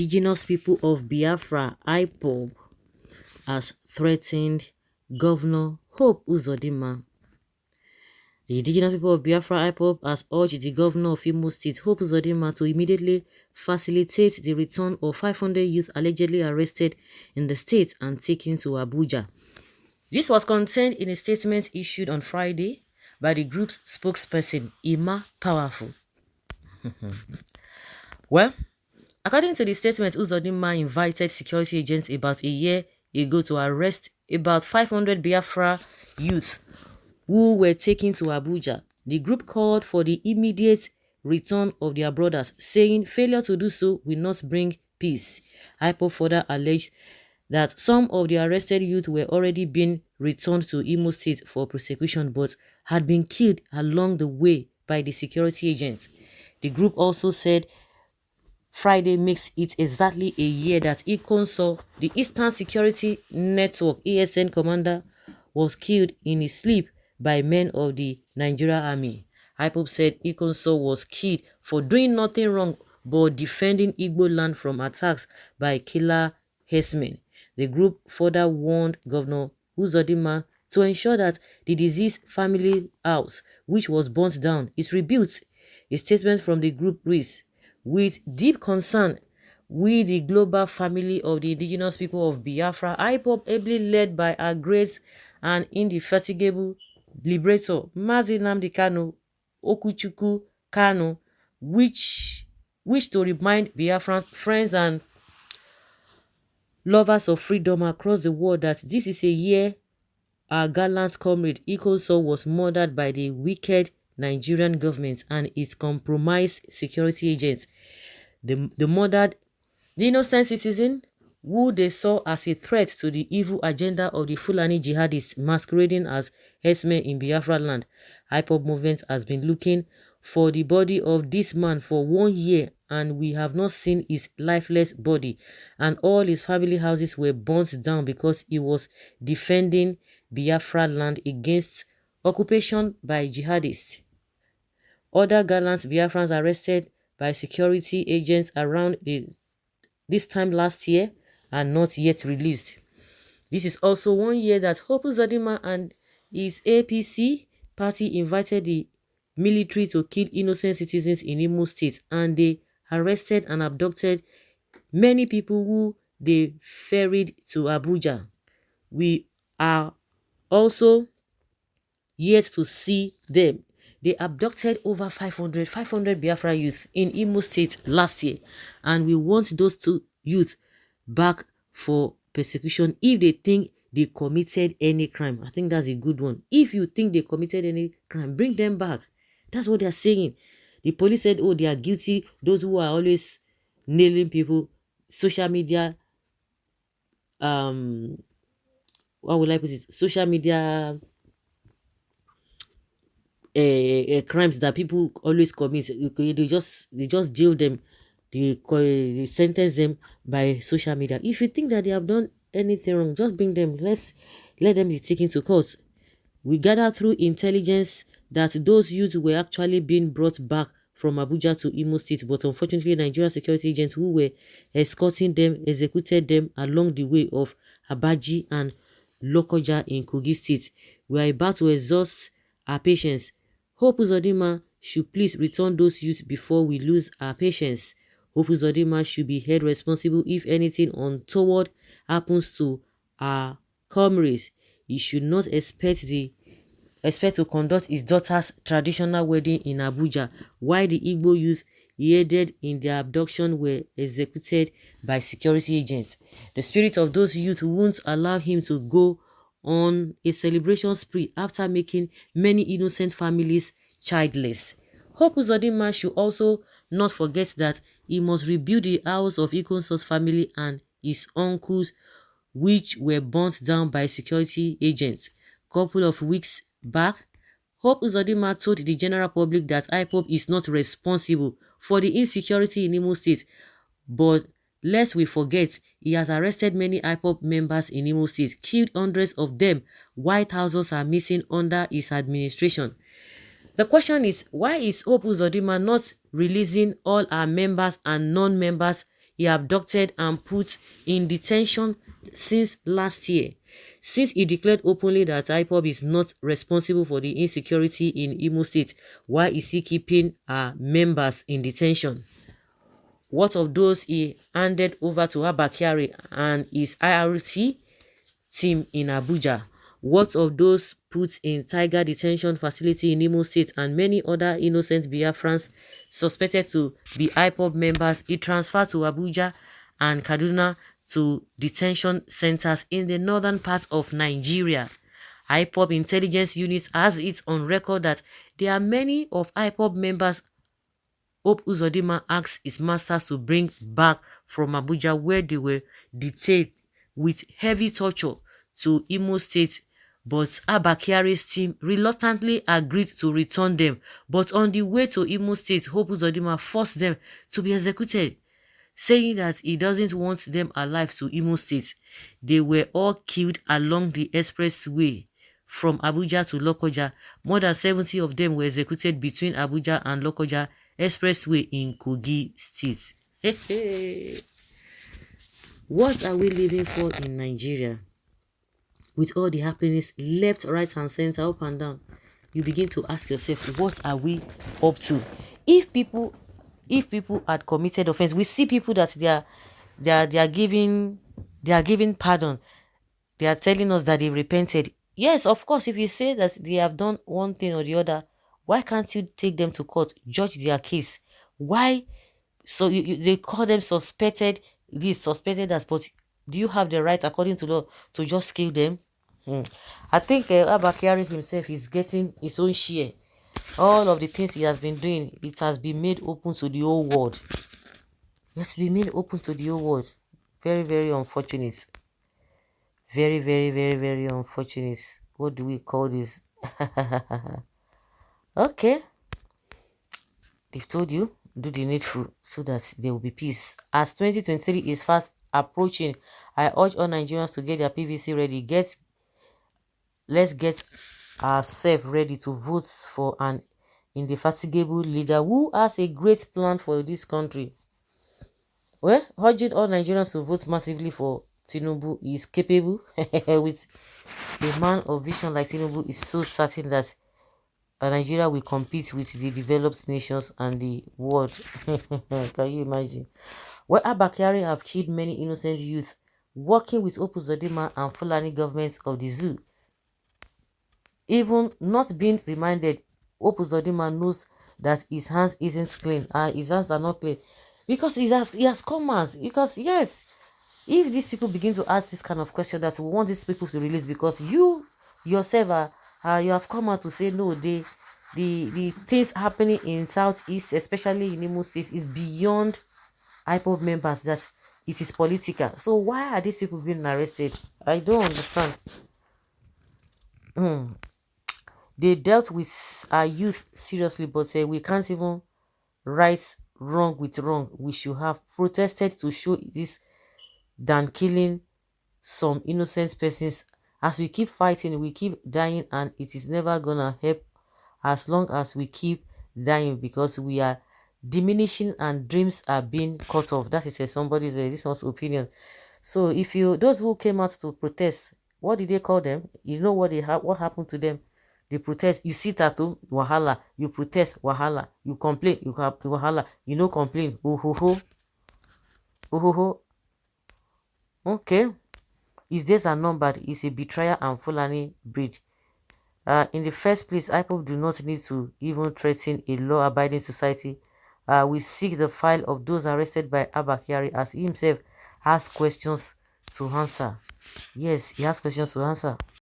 indigenous people of Biafra, Ipob, has threatened Governor Hope Uzodinma. The indigenous people of Biafra, Ipob, has urged the governor of Imo State, Hope Uzodinma, to immediately facilitate the return of 500 youth allegedly arrested in the state and taken to Abuja. This was contained in a statement issued on Friday by the group's spokesperson, Ima Powerful. Well, according to the statement, Uzodinma invited security agents about a year ago to arrest about 500 Biafra youth who were taken to Abuja. The group called for the immediate return of their brothers, saying failure to do so will not bring peace. Ipob further alleged that some of the arrested youth were already being returned to Imo State for prosecution but had been killed along the way by the security agents. The group also said Friday makes it exactly a year that Ikonso, the Eastern Security Network ESN commander, was killed in his sleep by men of the Nigeria Army. Ipob said Ikonso was killed for doing nothing wrong but defending Igbo land from attacks by killer herdsmen. The group further warned Governor Uzodinma to ensure that the deceased family house, which was burnt down, is rebuilt. A statement from the group reads, "With deep concern, we, the global family of the indigenous people of Biafra, Ipob, ably led by our great and indefatigable liberator, Mazi Nnamdi Kanu Okuchukwu Kanu, wish to remind Biafran friends and lovers of freedom across the world that this is a year our gallant comrade Ikonso was murdered by the wicked Nigerian government and its compromised security agents. The innocent citizen who they saw as a threat to the evil agenda of the Fulani jihadists masquerading as herdsmen in Biafra land. Ipob movement has been looking for the body of this man for 1 year and we have not seen his lifeless body, and all his family houses were burnt down because he was defending Biafra land against occupation by jihadists. Other gallant Biafrans arrested by security agents around this time last year are not yet released. This is also 1 year that Hope Uzodinma and his APC party invited the military to kill innocent citizens in Imo State, and they arrested and abducted many people who they ferried to Abuja. We are also yet to see them. They abducted over 500 Biafra youth in Imo State last year, and we want those two youth back for persecution if they think they committed any crime. I think that's a good one. If you think they committed any crime, bring them back. That's what they're saying. The police said, oh, they are guilty. Those who are always nailing people, social media, what would I put it? Social media crimes that people always commit. They just jail them. They sentence them by social media. If you think that they have done anything wrong, just bring them. Let them be taken to court. We gathered through intelligence that those youths were actually being brought back from Abuja to Imo State, but unfortunately Nigerian security agents who were escorting them executed them along the way of Abaji and Lokoja in Kogi State. We are about to exhaust our patience. Hope Uzodinma should please return those youths before we lose our patience. Hope Uzodinma should be held responsible if anything untoward happens to our comrades. He should not expect to conduct his daughter's traditional wedding in Abuja, while the Igbo youth he aided in their abduction were executed by security agents. The spirit of those youth won't allow him to go on a celebration spree after making many innocent families childless. Hope Uzodinma should also not forget that he must rebuild the house of Ikonso's family and his uncles, which were burnt down by security agents. Couple of weeks back, Hope Uzodinma told the general public that Ipob is not responsible for the insecurity in Imo State, but lest we forget, he has arrested many Ipob members in Imo State, killed hundreds of them, while thousands are missing under his administration. The question is, why is Hope Uzodinma not releasing all our members and non-members he abducted and put in detention since last year. Since he declared openly that Ipob is not responsible for the insecurity in Imo State, why is he keeping members in detention? What of those he handed over to Abba Kyari and his IRC team in Abuja? What of those put in Tiger Detention Facility in Imo State and many other innocent Biafrans suspected to be Ipob members he transferred to Abuja and Kaduna to detention centers in the northern part of Nigeria? Ipob intelligence unit has it on record that there are many of Ipob members Hope Uzodinma asked his masters to bring back from Abuja, where they were detained with heavy torture, to Imo State, but Abba Kyari's team reluctantly agreed to return them. But on the way to Imo State, Hope Uzodinma forced them to be executed, saying that he doesn't want them alive to Imo State. They were all killed along the expressway from Abuja to Lokoja. More than 70 of them were executed between Abuja and Lokoja expressway in Kogi State. What are we living for in Nigeria? With all the happenings left, right and center, up and down, you begin to ask yourself, what are we up to? If people had committed offense, we see people that they are giving pardon. They are telling us that they repented. Yes, of course, if you say that they have done one thing or the other, why can't you take them to court, judge their case? Why? So they call them suspected this, suspected that, but do you have the right, according to law, to just kill them? I think Abba Kyari himself is getting his own share. All of the things he has been doing, it has been made open to the whole world. It has been made open to the whole world. Very, very unfortunate. Very, very, very, very unfortunate. What do we call this? Okay. They've told you, do the needful so that there will be peace. As 2023 is fast approaching, I urge all Nigerians to get their PVC ready. Let's get ourselves ready to vote for an indefatigable leader who has a great plan for this country. Well, urging all Nigerians to vote massively for Tinubu. He is capable. With a man of vision like Tinubu, is so certain that Nigeria will compete with the developed nations and the world. Can you imagine? Well, Abba Kyari have killed many innocent youth, working with Hope Uzodinma and Fulani governments of the zoo. Even not being reminded, Hope Uzodinma knows that his hands isn't clean. His hands are not clean. Because he has commands. Because yes, if these people begin to ask this kind of question, that we want these people to release, because you yourself you have come out to say no, the things happening in Southeast, especially in Imo State, is beyond Ipob members, that it is political. So why are these people being arrested? I don't understand. They dealt with our youth seriously, but we can't even right wrong with wrong. We should have protested to show this than killing some innocent persons. As we keep fighting, we keep dying, and it is never gonna help as long as we keep dying, because we are diminishing and dreams are being cut off. That is somebody's this one's opinion. So if those who came out to protest, what did they call them? You know what what happened to them? They protest, you see tattoo, wahala. You protest, wahala. You complain, you have wahala. You no complain, Okay. His days are numbered. He's a betrayer and Fulani breed. In the first place, Ipob do not need to even threaten a law-abiding society. We seek the file of those arrested by Abba Kyari, as he himself has questions to answer. Yes, he has questions to answer.